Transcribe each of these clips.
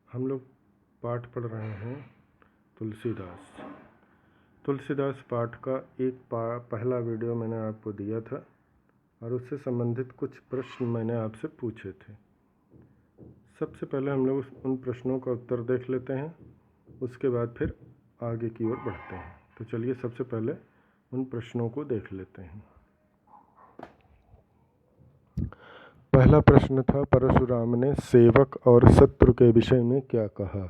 हम लोग पाठ पढ़ रहे हैं तुलसीदास पाठ का एक पहला वीडियो मैंने आपको दिया था और उससे संबंधित कुछ प्रश्न मैंने आपसे पूछे थे। सबसे पहले हम लोग उन प्रश्नों का उत्तर देख लेते हैं, उसके बाद फिर आगे की ओर बढ़ते हैं। तो चलिए सबसे पहले उन प्रश्नों को देख लेते हैं। पहला प्रश्न था, परशुराम ने सेवक और शत्रु के विषय में क्या कहा।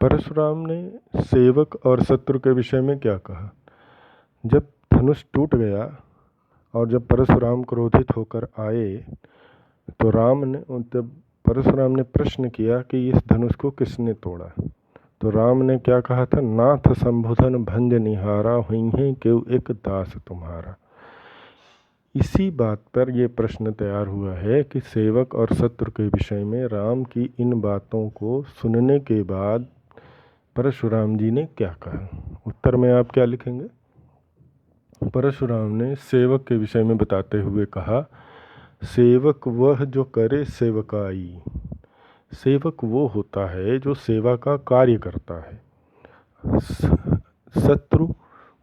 परशुराम ने सेवक और शत्रु के विषय में क्या कहा। जब धनुष टूट गया और जब परशुराम क्रोधित होकर आए तो परशुराम ने प्रश्न किया कि इस धनुष को किसने तोड़ा। तो राम ने क्या कहा था, नाथ संबोधन भंज निहारा हुई केव एक दास तुम्हारा। इसी बात पर यह प्रश्न तैयार हुआ है कि सेवक और शत्रु के विषय में राम की इन बातों को सुनने के बाद परशुराम जी ने क्या कहा। उत्तर में आप क्या लिखेंगे। परशुराम ने सेवक के विषय में बताते हुए कहा, सेवक वह जो करे सेवकाई। सेवक वो होता है जो सेवा का कार्य करता है। शत्रु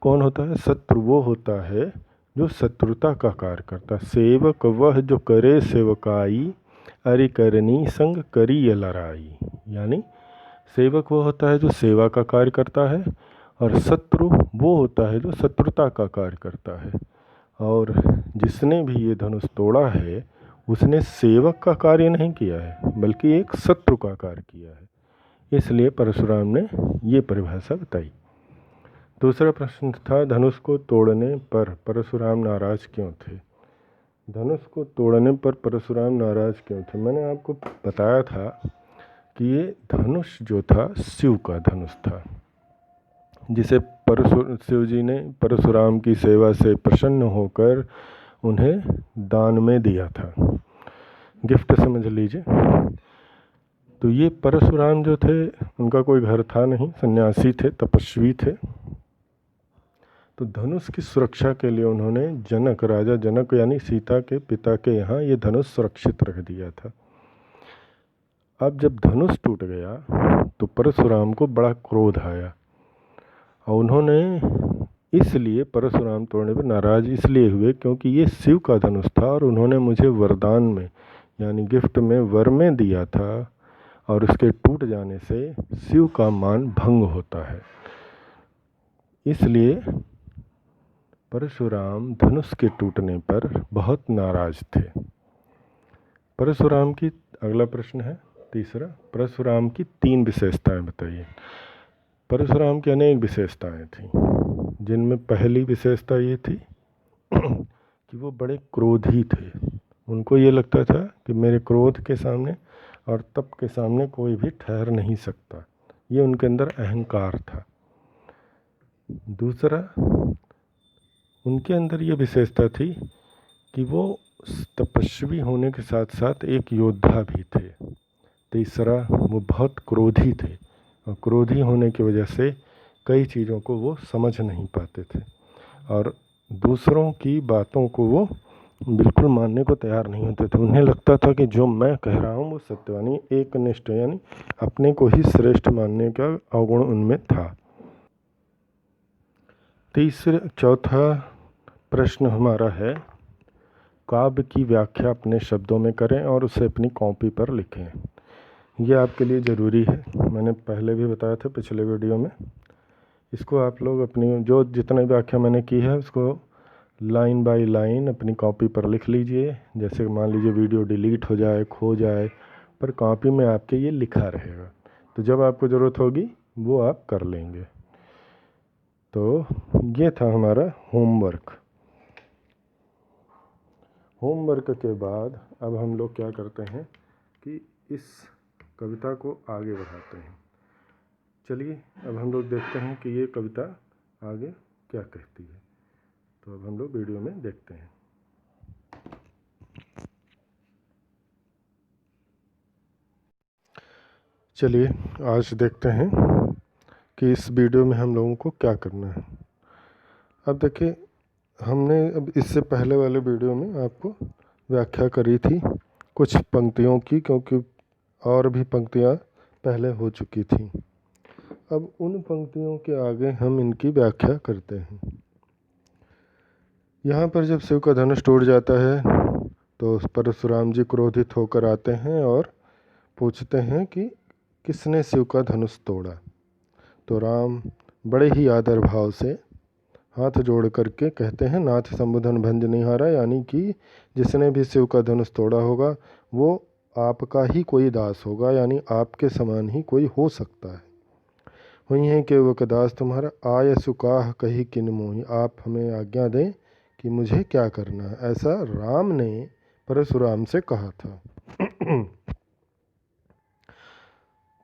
कौन होता है। शत्रु वो होता है जो शत्रुता का कार्य करता है। सेवक वह जो करे सेवकाई, अरि करनी संग करी लड़ाई। यानी सेवक वो होता है जो सेवा का कार्य करता है और शत्रु वो होता है जो शत्रुता का कार्य करता है। और जिसने भी ये धनुष तोड़ा है उसने सेवक का कार्य नहीं किया है बल्कि एक शत्रु का कार्य किया है। इसलिए परशुराम ने ये परिभाषा बताई। दूसरा प्रश्न था, धनुष को तोड़ने पर परशुराम नाराज क्यों थे। धनुष को तोड़ने पर परशुराम नाराज क्यों थे। मैंने आपको बताया था कि ये धनुष जो था शिव का धनुष था, जिसे शिव जी ने परशुराम की सेवा से प्रसन्न होकर उन्हें दान में दिया था, गिफ्ट समझ लीजिए। तो ये परशुराम जो थे उनका कोई घर था नहीं, सन्यासी थे, तपस्वी थे। तो धनुष की सुरक्षा के लिए उन्होंने राजा जनक यानी सीता के पिता के यहाँ ये धनुष सुरक्षित रख दिया था। अब जब धनुष टूट गया तो परशुराम को बड़ा क्रोध आया और उन्होंने इसलिए परशुराम तोड़ने पर नाराज इसलिए हुए क्योंकि ये शिव का धनुष था और उन्होंने मुझे वरदान में यानी गिफ्ट में वर में दिया था और उसके टूट जाने से शिव का मान भंग होता है। इसलिए परशुराम धनुष के टूटने पर बहुत नाराज थे। परशुराम की अगला प्रश्न है तीसरा, परशुराम की 3 विशेषताएं बताइए। परशुराम की अनेक विशेषताएं थीं, जिनमें पहली विशेषता ये थी कि वो बड़े क्रोधी थे। उनको ये लगता था कि मेरे क्रोध के सामने और तप के सामने कोई भी ठहर नहीं सकता। ये उनके अंदर अहंकार था। दूसरा, उनके अंदर ये विशेषता थी कि वो तपस्वी होने के साथ साथ एक योद्धा भी थे। तीसरा, वो बहुत क्रोधी थे और क्रोधी होने की वजह से कई चीज़ों को वो समझ नहीं पाते थे और दूसरों की बातों को वो बिल्कुल मानने को तैयार नहीं होते थे। उन्हें लगता था कि जो मैं कह रहा हूँ वो सत्यवानी एकनिष्ठ यानी अपने को ही श्रेष्ठ मानने का अवगुण उनमें था। चौथा प्रश्न हमारा है, काव्य की व्याख्या अपने शब्दों में करें और उसे अपनी कॉपी पर लिखें। यह आपके लिए ज़रूरी है। मैंने पहले भी बताया था पिछले वीडियो में। इसको आप लोग अपनी जो जितनी व्याख्या मैंने की है उसको लाइन बाय लाइन अपनी कॉपी पर लिख लीजिए। जैसे मान लीजिए वीडियो डिलीट हो जाए, खो जाए, पर कॉपी में आपके ये लिखा रहेगा, तो जब आपको ज़रूरत होगी वो आप कर लेंगे। तो ये था हमारा होमवर्क। होमवर्क के बाद अब हम लोग क्या करते हैं कि इस कविता को आगे बढ़ाते हैं। चलिए अब हम लोग देखते हैं कि ये कविता आगे क्या कहती है। तो अब हम लोग वीडियो में देखते हैं। चलिए आज देखते हैं कि इस वीडियो में हम लोगों को क्या करना है। अब देखिए, हमने अब इससे पहले वाले वीडियो में आपको व्याख्या करी थी कुछ पंक्तियों की, क्योंकि और भी पंक्तियाँ पहले हो चुकी थी। अब उन पंक्तियों के आगे हम इनकी व्याख्या करते हैं। यहाँ पर जब शिव का धनुष टूट जाता है तो परशुराम जी क्रोधित होकर आते हैं और पूछते हैं कि किसने शिव का धनुष तोड़ा। तो राम बड़े ही आदर भाव से हाथ जोड़ करके कहते हैं, नाथ संबोधन भंज निहारा, यानी कि जिसने भी शिव का धनुष तोड़ा होगा वो आपका ही कोई दास होगा, यानी आपके समान ही कोई हो सकता है। वही है कि वो दास तुम्हारा आय सुकाह कही किन मोहि, आप हमें आज्ञा दें कि मुझे क्या करना है, ऐसा राम ने परशुराम से कहा था।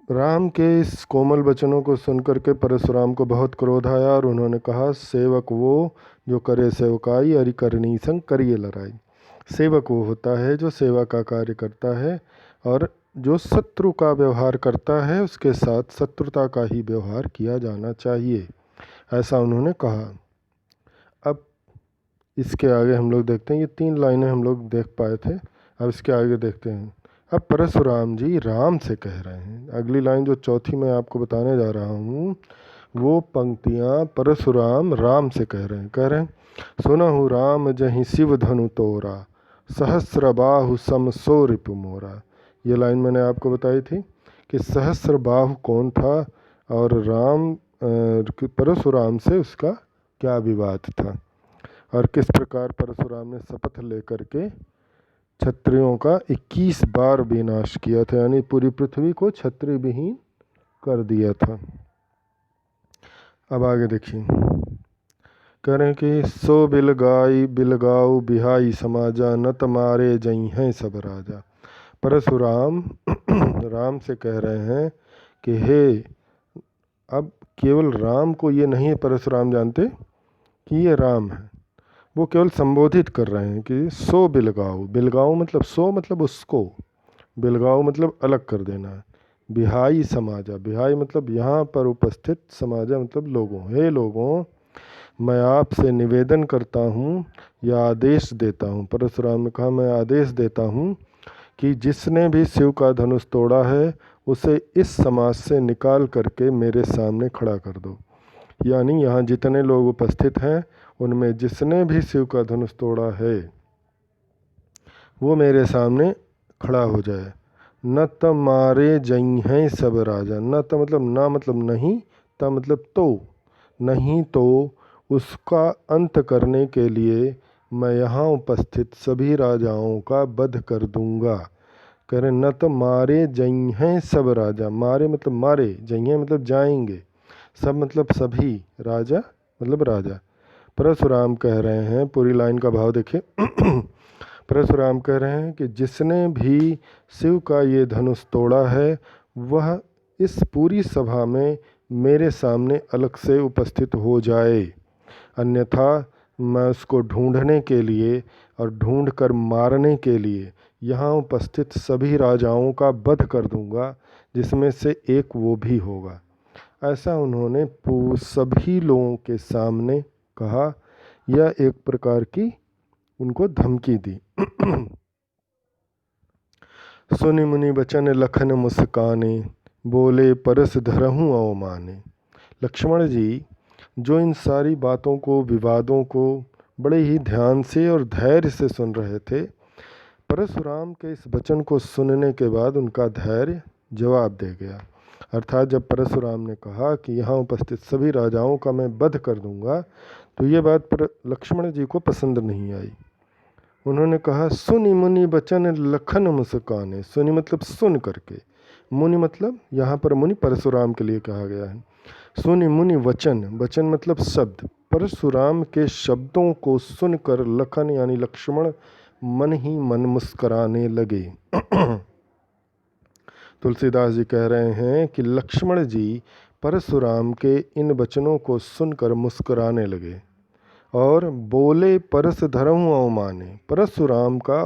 राम के इस कोमल वचनों को सुनकर के परशुराम को बहुत क्रोध आया और उन्होंने कहा, सेवक वो जो करे सेवकाई, अरि करनी संग करिए लड़ाई। सेवक वो होता है जो सेवा का कार्य करता है, और जो शत्रु का व्यवहार करता है उसके साथ शत्रुता का ही व्यवहार किया जाना चाहिए, ऐसा उन्होंने कहा। अब इसके आगे हम लोग देखते हैं, ये 3 लाइनें हम लोग देख पाए थे, अब इसके आगे देखते हैं। अब परशुराम जी राम से कह रहे हैं, अगली लाइन जो चौथी मैं आपको बताने जा रहा हूँ वो पंक्तियाँ परशुराम राम से कह रहे हैं, सुनहु राम जहि शिव धनु तोरा, सहस्र बाहु सम सो रिपु मोरा। ये लाइन मैंने आपको बताई थी कि सहस्र बाहु कौन था और राम परशुराम से उसका क्या विवाद था, और किस प्रकार परशुराम ने शपथ लेकर के क्षत्रियों का 21 बार विनाश किया था, यानी पूरी पृथ्वी को क्षत्रिय विहीन कर दिया था। अब आगे देखिए, कह रहे हैं कि सो बिलगाई बिलगाऊ बिहाई समाजा, नत मारे जई हैं सब राजा। परशुराम राम से कह रहे हैं कि हे, अब केवल राम को ये नहीं परशुराम जानते कि ये राम है, वो केवल संबोधित कर रहे हैं कि सो बिलगाऊ, बिलगाऊ मतलब सो मतलब उसको, बिलगाऊ मतलब अलग कर देना, बिहाई समाजा, बिहाई मतलब यहाँ पर उपस्थित, समाजा मतलब लोगों, हे लोगों मैं आपसे निवेदन करता हूँ या आदेश देता हूँ। परशुराम ने कहा, मैं आदेश देता हूँ कि जिसने भी शिव का धनुष तोड़ा है उसे इस समाज से निकाल करके मेरे सामने खड़ा कर दो, यानी यहाँ जितने लोग उपस्थित हैं उनमें जिसने भी शिव का धनुष तोड़ा है वो मेरे सामने खड़ा हो जाए। न त मारे जई हैं सब राजा, न त मतलब ना मतलब नहीं, त मतलब तो, नहीं तो उसका अंत करने के लिए मैं यहाँ उपस्थित सभी राजाओं का वध कर दूंगा। कह रहे न तो मारे जई हैं सब राजा, मारे मतलब मारे, जई हैं मतलब जाएंगे, सब मतलब सभी, राजा मतलब राजा। परशुराम कह रहे हैं, पूरी लाइन का भाव देखिए। परशुराम कह रहे हैं कि जिसने भी शिव का ये धनुष तोड़ा है वह इस पूरी सभा में मेरे सामने अलग से उपस्थित हो जाए, अन्यथा मैं उसको ढूंढने के लिए और ढूंढ कर मारने के लिए यहाँ उपस्थित सभी राजाओं का वध कर दूंगा, जिसमें से एक वो भी होगा। ऐसा उन्होंने सभी लोगों के सामने कहा, यह एक प्रकार की उनको धमकी दी। सुनि मुनि बचन लखन मुस्काने, बोले परस धरहूँ अवमाने। लक्ष्मण जी जो इन सारी बातों को, विवादों को बड़े ही ध्यान से और धैर्य से सुन रहे थे, परशुराम के इस वचन को सुनने के बाद उनका धैर्य जवाब दे गया। अर्थात जब परशुराम ने कहा कि यहाँ उपस्थित सभी राजाओं का मैं वध कर दूंगा, तो ये बात पर लक्ष्मण जी को पसंद नहीं आई। उन्होंने कहा, सुनि मुनि बचन लखन मुस्काने, सुनि मतलब सुन करके, मुनि मतलब यहाँ पर मुनि परशुराम के लिए कहा गया है। सुनि मुनि वचन, वचन मतलब शब्द, परशुराम के शब्दों को सुनकर लखन यानी लक्ष्मण मन ही मन मुस्कराने लगे। तुलसीदास जी कह रहे हैं कि लक्ष्मण जी परशुराम के इन वचनों को सुनकर मुस्कुराने लगे और बोले परस धरहूँ अवमाने। परशुराम का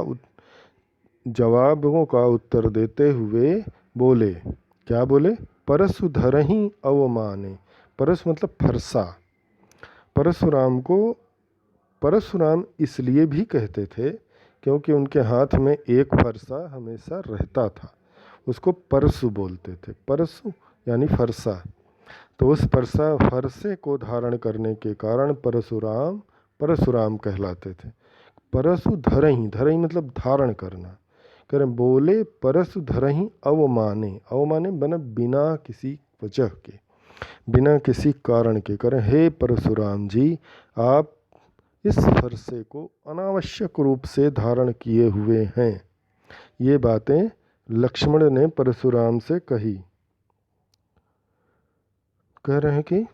जवाबों का उत्तर देते हुए बोले, क्या बोले? परसु धरही अवमाने। परस मतलब फरसा। परशुराम को परशुराम इसलिए भी कहते थे क्योंकि उनके हाथ में एक फरसा हमेशा रहता था। उसको परशु बोलते थे। परशु यानी फरसा। तो उस फरसे को धारण करने के कारण परशुराम परशुराम कहलाते थे। परशु धरही, धरही मतलब धारण करना। करें बोले परशु धरही अवमाने, अवमाने बना बिना किसी वजह के, बिना किसी कारण के। करें हे परशुराम जी, आप इस फरसे को अनावश्यक रूप से धारण किए हुए हैं। ये बातें लक्ष्मण ने परशुराम से कही। कह रहे हैं कि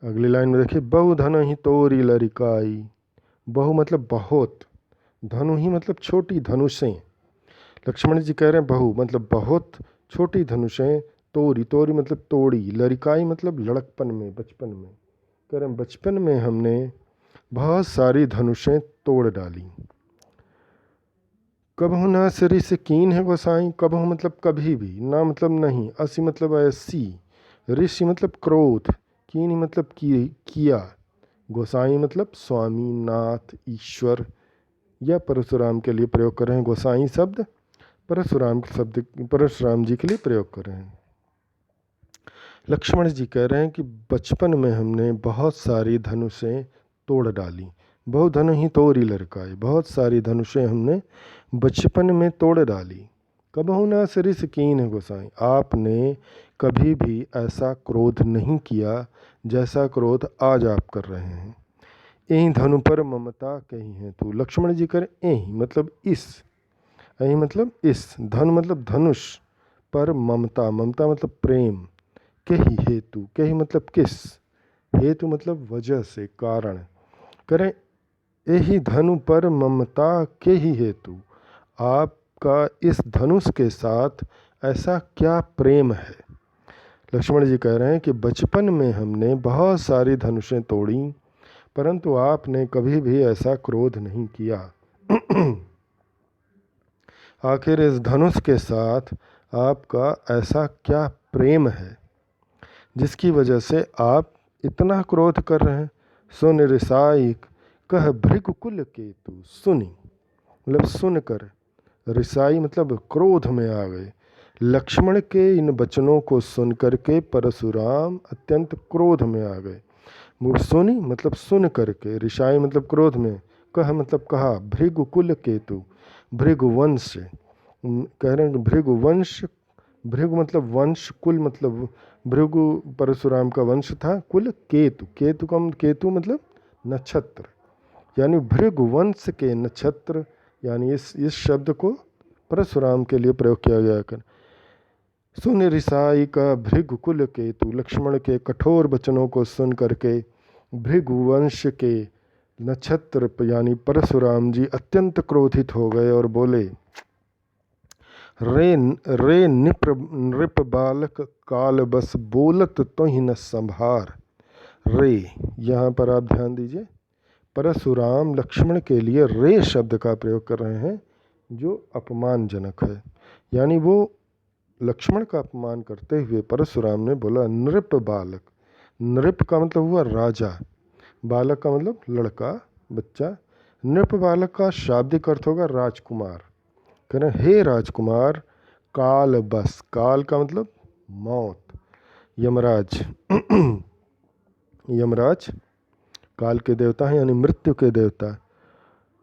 अगली लाइन में देखिए, बहु धन ही तोरी लरिकाई। बहु मतलब बहुत, धनु ही मतलब छोटी धनुषें। लक्ष्मण जी कह रहे हैं बहु मतलब बहुत छोटी धनुषें, तोरी, तोरी मतलब तोड़ी, लरिकाई मतलब लड़कपन में, बचपन में। कह रहे हैं बचपन में हमने बहुत सारी धनुषें तोड़ डाली। कबहु ना सिरी से कीन है गोसाई, कबहु मतलब कभी भी, ना मतलब नहीं, असी मतलब ऐसी, ऋषि मतलब क्रोध, कीन मतलब किया, गोसाई मतलब स्वामी, नाथ, ईश्वर। या परशुराम के लिए प्रयोग कर रहे हैं गोसाई शब्द, परशुराम जी के लिए प्रयोग कर रहे हैं। लक्ष्मण जी कह रहे हैं कि बचपन में हमने बहुत सारी धनुषें तोड़ डाली। बहु धनु ही तोरी लड़काई, बहुत सारी धनुषें हमने बचपन में तोड़ डाली। कबहु ना सिरिस कीन है गोसाई, आपने कभी भी ऐसा क्रोध नहीं किया जैसा क्रोध आज आप कर रहे हैं। यही धनु पर ममता कही है तू। लक्ष्मण जी करें यही मतलब इस, यही मतलब इस, धनु मतलब धनुष, पर ममता, ममता मतलब प्रेम, कही हेतु, कही मतलब किस, हेतु मतलब वजह से, कारण। करें यही धनु पर ममता के ही हेतु, आपका इस धनुष के साथ ऐसा क्या प्रेम है। लक्ष्मण जी कह रहे हैं कि बचपन में हमने बहुत सारी धनुषें तोड़ी, परंतु आपने कभी भी ऐसा क्रोध नहीं किया। आखिर इस धनुष के साथ आपका ऐसा क्या प्रेम है जिसकी वजह से आप इतना क्रोध कर रहे हैं। सुन रिसाई कह भृगुकुल केतु, सुनी मतलब सुनकर, रिसाई मतलब क्रोध में आ गए। लक्ष्मण के इन वचनों को सुनकर के परशुराम अत्यंत क्रोध में आ गए। सुनी मतलब सुन करके, ऋषाई मतलब क्रोध में, कह मतलब कहा, भृगुकुल केतु, भृगुवंश। कह रहे हैं भृगुवंश, भृगु मतलब वंश, कुल मतलब भृगु परशुराम का वंश था, कुल केतु, केतु का केतु मतलब नक्षत्र, यानी भृगुवंश के नक्षत्र, यानी इस शब्द को परशुराम के लिए प्रयोग किया गया कर। सुन रिसाई का भृगुकुल केतु, लक्ष्मण के कठोर वचनों को सुन करके भृगुवंश के नक्षत्र यानी परशुराम जी अत्यंत क्रोधित हो गए और बोले, रे नृप बालक काल बस बोलत तो ही न संभार। रे, यहाँ पर आप ध्यान दीजिए, परशुराम लक्ष्मण के लिए रे शब्द का प्रयोग कर रहे हैं जो अपमानजनक है। यानी वो लक्ष्मण का अपमान करते हुए परशुराम ने बोला नृप बालक। नृप का मतलब हुआ राजा, बालक का मतलब लड़का, बच्चा। नृप बालक का शाब्दिक अर्थ होगा राजकुमार। करें हे राजकुमार, काल बस, काल का मतलब मौत, यमराज। यमराज काल के देवता हैं यानी मृत्यु के देवता।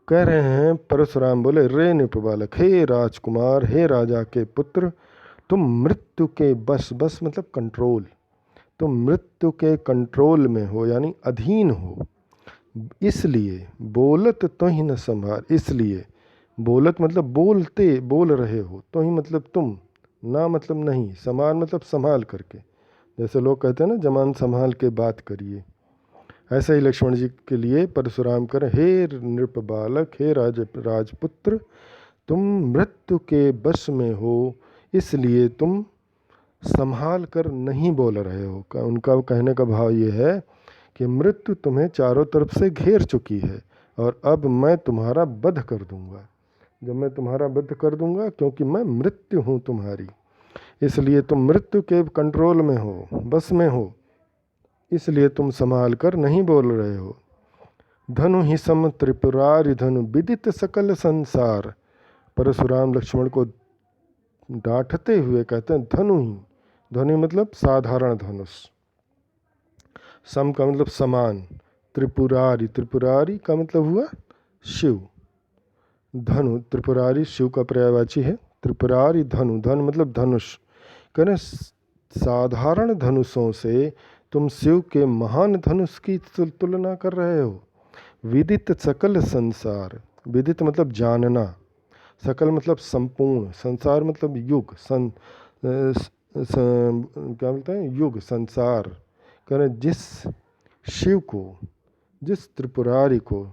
कह रहे हैं परशुराम बोले रे नृप बालक, हे राजकुमार, हे राजा के पुत्र, तुम मृत्यु के बस, बस मतलब कंट्रोल, तुम मृत्यु के कंट्रोल में हो यानी अधीन हो। इसलिए बोलत तो ही न संभार, इसलिए बोलत मतलब बोलते, बोल रहे हो, तो ही मतलब तुम, ना मतलब नहीं, संभार मतलब संभाल करके। जैसे लोग कहते हैं ना जमान संभाल के बात करिए, ऐसे ही लक्ष्मण जी के लिए परशुराम करें हे नृप बालक, हे राजपुत्र, तुम मृत्यु के वश में हो, इसलिए तुम संभाल कर नहीं बोल रहे हो। उनका कहने का भाव ये है कि मृत्यु तुम्हें चारों तरफ से घेर चुकी है और अब मैं तुम्हारा वध कर दूंगा। जब मैं तुम्हारा वध कर दूंगा, क्योंकि मैं मृत्यु हूँ तुम्हारी, इसलिए तुम मृत्यु के कंट्रोल में हो, बस में हो, इसलिए तुम संभाल कर नहीं बोल रहे हो। धनु ही सम त्रिपुरारि धनु विदित सकल संसार। परशुराम लक्ष्मण को डांटते हुए कहते हैं धनु ही, धनु मतलब साधारण धनुष, सम का मतलब समान, त्रिपुरारी, त्रिपुरारी का मतलब हुआ शिव, धनु त्रिपुरारी शिव का पर्यायवाची है, त्रिपुरारी धनु, धनु मतलब धनुष, करें साधारण धनुषों से तुम शिव के महान धनुष की तुलना कर रहे हो। विदित सकल संसार, विदित मतलब जानना, सकल मतलब संपूर्ण, संसार मतलब युग, क्या बोलते हैं युग संसार, करें जिस शिव को, जिस त्रिपुरारी को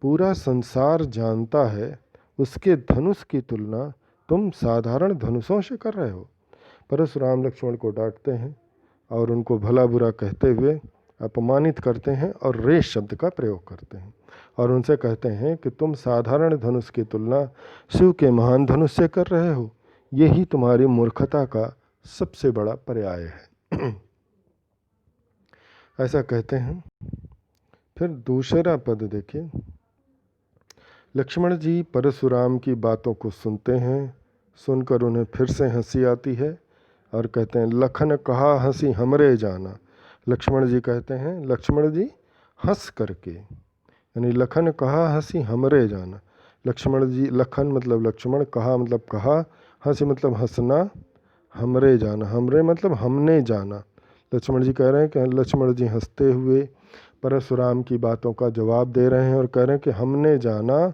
पूरा संसार जानता है, उसके धनुष की तुलना तुम साधारण धनुषों से कर रहे हो। परशुराम लक्ष्मण को डांटते हैं और उनको भला बुरा कहते हुए अपमानित करते हैं और रे शब्द का प्रयोग करते हैं और उनसे कहते हैं कि तुम साधारण धनुष की तुलना शिव के महान धनुष से कर रहे हो, यही तुम्हारी मूर्खता का सबसे बड़ा पर्याय है। ऐसा कहते हैं। फिर दूसरा पद देखिए, लक्ष्मण जी परशुराम की बातों को सुनते हैं, सुनकर उन्हें फिर से हंसी आती है और कहते हैं लखन कहा हंसी हमरे जाना। लक्ष्मण जी कहते हैं, लक्ष्मण जी हंस करके, यानी लखन कहा हंसी हमरे जाना। लक्ष्मण जी, लखन मतलब लक्ष्मण, कहा मतलब कहा, हंसी मतलब हंसना, हमरे जाना, हमरे मतलब हमने जाना। लक्ष्मण जी कह रहे हैं कि लक्ष्मण जी हंसते हुए परशुराम की बातों का जवाब दे रहे हैं और कह रहे हैं कि हमने जाना,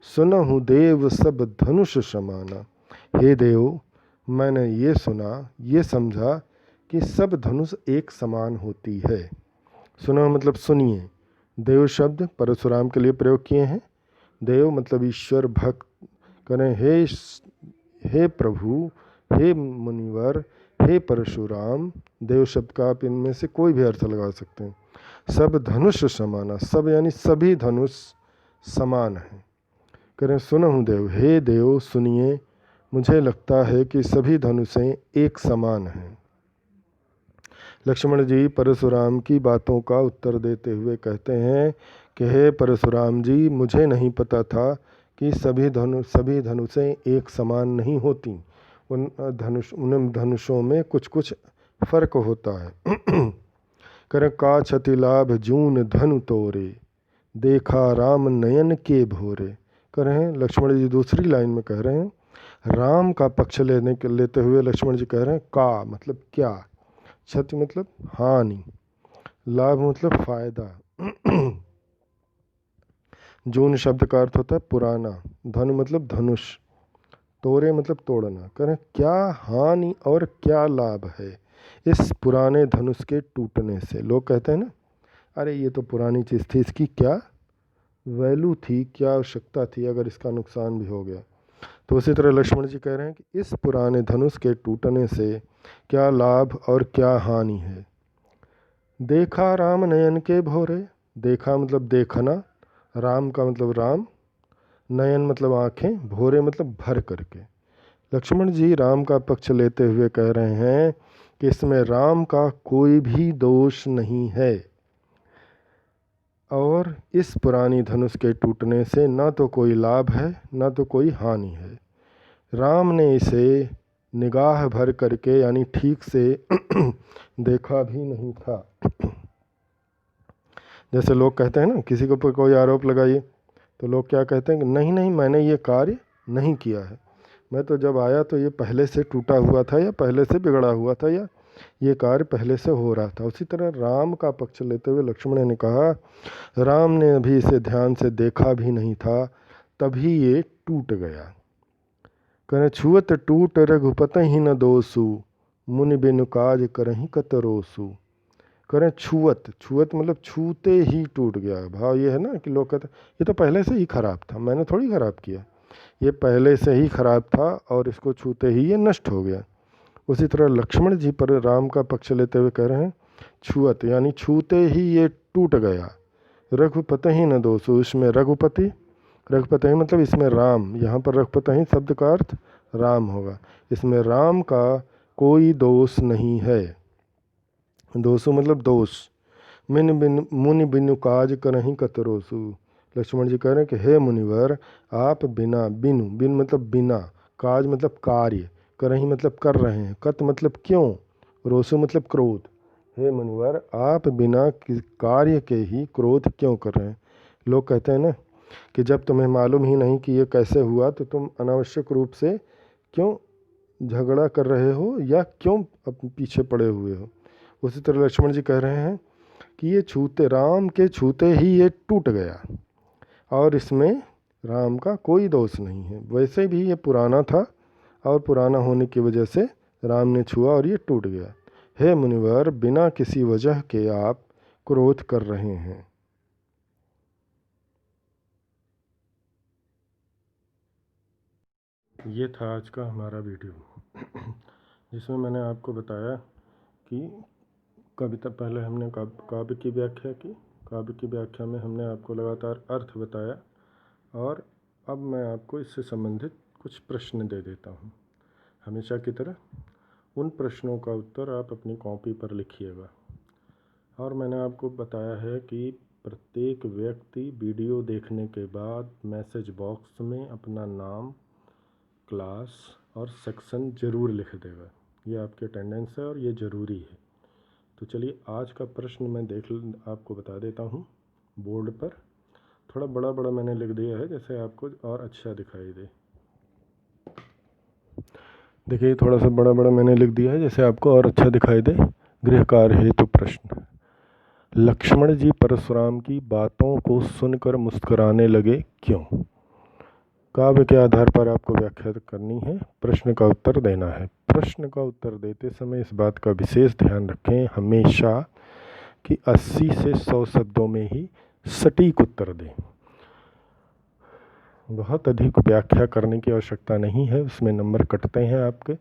सुनहु देव सब धनुष समाना। हे देव, मैंने ये सुना, ये समझा कि सब धनुष एक समान होती है। सुनो मतलब सुनिए, देव शब्द परशुराम के लिए प्रयोग किए हैं। देव मतलब ईश्वर, भक्त करें हे प्रभु, हे मुनिवर, हे परशुराम। देव शब्द का आप इनमें से कोई भी अर्थ लगा सकते हैं। सब धनुष समाना, सब यानी सभी धनुष समान हैं। करें सुनहु देव, हे देव सुनिए, मुझे लगता है कि सभी धनुषें एक समान हैं। लक्ष्मण जी परशुराम की बातों का उत्तर देते हुए कहते हैं कि हे परशुराम जी, मुझे नहीं पता था कि सभी धनुषें एक समान नहीं होती, उन धनुषों में कुछ कुछ फर्क होता है। कर का क्षति लाभ जून धनु तोरे, देखा राम नयन के भोरे। कह रहे हैं लक्ष्मण जी दूसरी लाइन में कह रहे हैं, राम का पक्ष लेते हुए लक्ष्मण जी कह रहे हैं का मतलब क्या, क्षति मतलब हानि, लाभ मतलब फायदा। जून शब्द का अर्थ होता है पुराना, धनु मतलब धनुष, तोरे मतलब तोड़ना। कह रहे हैं क्या हानि और क्या लाभ है इस पुराने धनुष के टूटने से। लोग कहते हैं ना, अरे ये तो पुरानी चीज़ थी, इसकी क्या वैल्यू थी, क्या आवश्यकता थी अगर इसका नुकसान भी हो गया। तो उसी तरह लक्ष्मण जी कह रहे हैं कि इस पुराने धनुष के टूटने से क्या लाभ और क्या हानि है। देखा राम नयन के भोरे, देखा मतलब देखना, राम का मतलब राम, नयन मतलब आँखें, भोरे मतलब भर करके। लक्ष्मण जी राम का पक्ष लेते हुए कह रहे हैं कि इसमें राम का कोई भी दोष नहीं है और इस पुरानी धनुष के टूटने से ना तो कोई लाभ है ना तो कोई हानि है। राम ने इसे निगाह भर करके यानी ठीक से देखा भी नहीं था। जैसे लोग कहते हैं ना, किसी के ऊपर कोई आरोप लगाइए तो लोग क्या कहते हैं कि नहीं नहीं मैंने ये कार्य नहीं किया है, मैं तो जब आया तो ये पहले से टूटा हुआ था या पहले से बिगड़ा हुआ था या ये कार्य पहले से हो रहा था। उसी तरह राम का पक्ष लेते हुए लक्ष्मण ने कहा राम ने अभी इसे ध्यान से देखा भी नहीं था तभी ये टूट गया। कह छुअत टूट रघुपत ही न दोसु, मुनि बिनु काज करही कतरोसु। करें छुअत, छुअत मतलब छूते ही टूट गया। भाव ये है ना कि लोग कहते ये तो पहले से ही खराब था, मैंने थोड़ी खराब किया, ये पहले से ही खराब था और इसको छूते ही ये नष्ट हो गया। उसी तरह लक्ष्मण जी पर राम का पक्ष लेते हुए कह रहे हैं छुअत यानी छूते ही ये टूट गया। रघुपति ही न दोषु, इसमें रघुपति, रघुपति मतलब इसमें राम, यहाँ पर रघुपति शब्द का अर्थ राम होगा, इसमें राम का कोई दोष नहीं है। दोषु मतलब दोष। मुनि बिनु काज करही कतरोसु। लक्ष्मण जी कह रहे हैं कि हे मुनिवर, आप बिना, बिनु, बिन मतलब बिना, काज मतलब कार्य, करहि मतलब कर रहे हैं, कत मतलब क्यों, रोषो मतलब क्रोध। हे मुनिवर, आप बिना कार्य के ही क्रोध क्यों कर रहे हैं। लोग कहते हैं ना कि जब तुम्हें मालूम ही नहीं कि ये कैसे हुआ तो तुम अनावश्यक रूप से क्यों झगड़ा कर रहे हो या क्यों पीछे पड़े हुए हो। उसी तरह लक्ष्मण जी कह रहे हैं कि ये छूते, राम के छूते ही ये टूट गया और इसमें राम का कोई दोष नहीं है। वैसे भी ये पुराना था और पुराना होने की वजह से राम ने छुआ और ये टूट गया। हे मुनिवर, बिना किसी वजह के आप क्रोध कर रहे हैं। ये था आज का हमारा वीडियो जिसमें मैंने आपको बताया कि कविता, पहले हमने काव्य की व्याख्या की, काव्य की व्याख्या में हमने आपको लगातार अर्थ बताया और अब मैं आपको इससे संबंधित कुछ प्रश्न दे देता हूँ। हमेशा की तरह उन प्रश्नों का उत्तर आप अपनी कॉपी पर लिखिएगा। और मैंने आपको बताया है कि प्रत्येक व्यक्ति वीडियो देखने के बाद मैसेज बॉक्स में अपना नाम, क्लास और सेक्शन ज़रूर लिख देगा। ये आपके अटेंडेंस है और ये ज़रूरी है। तो चलिए आज का प्रश्न मैं आपको बता देता हूँ। बोर्ड पर थोड़ा बड़ा बड़ा मैंने लिख दिया है जैसे आपको और अच्छा दिखाई दे। देखिए थोड़ा सा बड़ा बड़ा मैंने लिख दिया है जैसे आपको और अच्छा दिखाई दे। गृह कार्य हेतु प्रश्न। लक्ष्मण जी परशुराम की बातों को सुनकर मुस्कुराने लगे क्यों। काव्य के आधार पर आपको व्याख्या करनी है, प्रश्न का उत्तर देना है। प्रश्न का उत्तर देते समय इस बात का विशेष ध्यान रखें हमेशा कि 80 से 100 शब्दों में ही सटीक उत्तर दें। बहुत अधिक व्याख्या करने की आवश्यकता नहीं है, उसमें नंबर कटते हैं आपके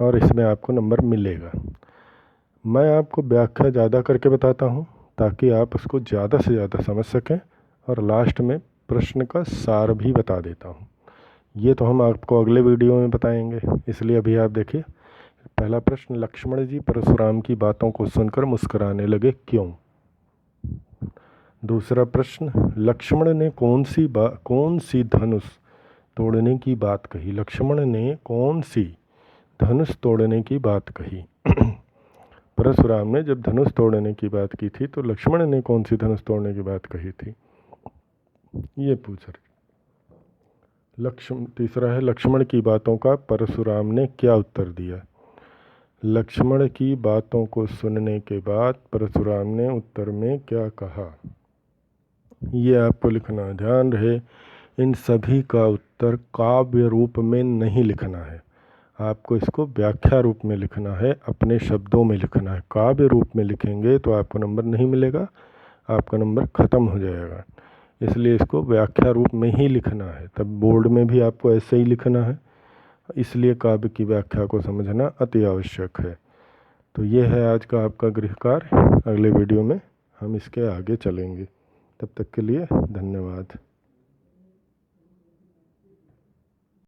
और इसमें आपको नंबर मिलेगा। मैं आपको व्याख्या ज़्यादा करके बताता हूँ ताकि आप उसको ज़्यादा से ज़्यादा समझ सकें और लास्ट में प्रश्न का सार भी बता देता हूँ। ये तो हम आपको अगले वीडियो में बताएंगे, इसलिए अभी आप देखिए। पहला प्रश्न, लक्ष्मण जी परशुराम की बातों को सुनकर मुस्कुराने लगे क्यों। दूसरा प्रश्न, लक्ष्मण ने कौन सी धनुष तोड़ने की बात कही। लक्ष्मण ने कौन सी धनुष तोड़ने की बात कही। परशुराम ने जब धनुष तोड़ने की बात की थी तो लक्ष्मण ने कौन सी धनुष तोड़ने की बात कही थी, ये पूछ रहे। तीसरा है, लक्ष्मण की बातों का परशुराम ने क्या उत्तर दिया। लक्ष्मण की बातों को सुनने के बाद परशुराम ने उत्तर में क्या कहा, ये आपको लिखना। ध्यान रहे, इन सभी का उत्तर काव्य रूप में नहीं लिखना है, आपको इसको व्याख्या रूप में लिखना है, अपने शब्दों में लिखना है। काव्य रूप में लिखेंगे तो आपको नंबर नहीं मिलेगा, आपका नंबर ख़त्म हो जाएगा। इसलिए इसको व्याख्या रूप में ही लिखना है, तब बोर्ड में भी आपको ऐसे ही लिखना है। इसलिए काव्य की व्याख्या को समझना अति आवश्यक है। तो ये है आज का आपका गृह कार्य। अगले वीडियो में हम इसके आगे चलेंगे। तब तक के लिए धन्यवाद।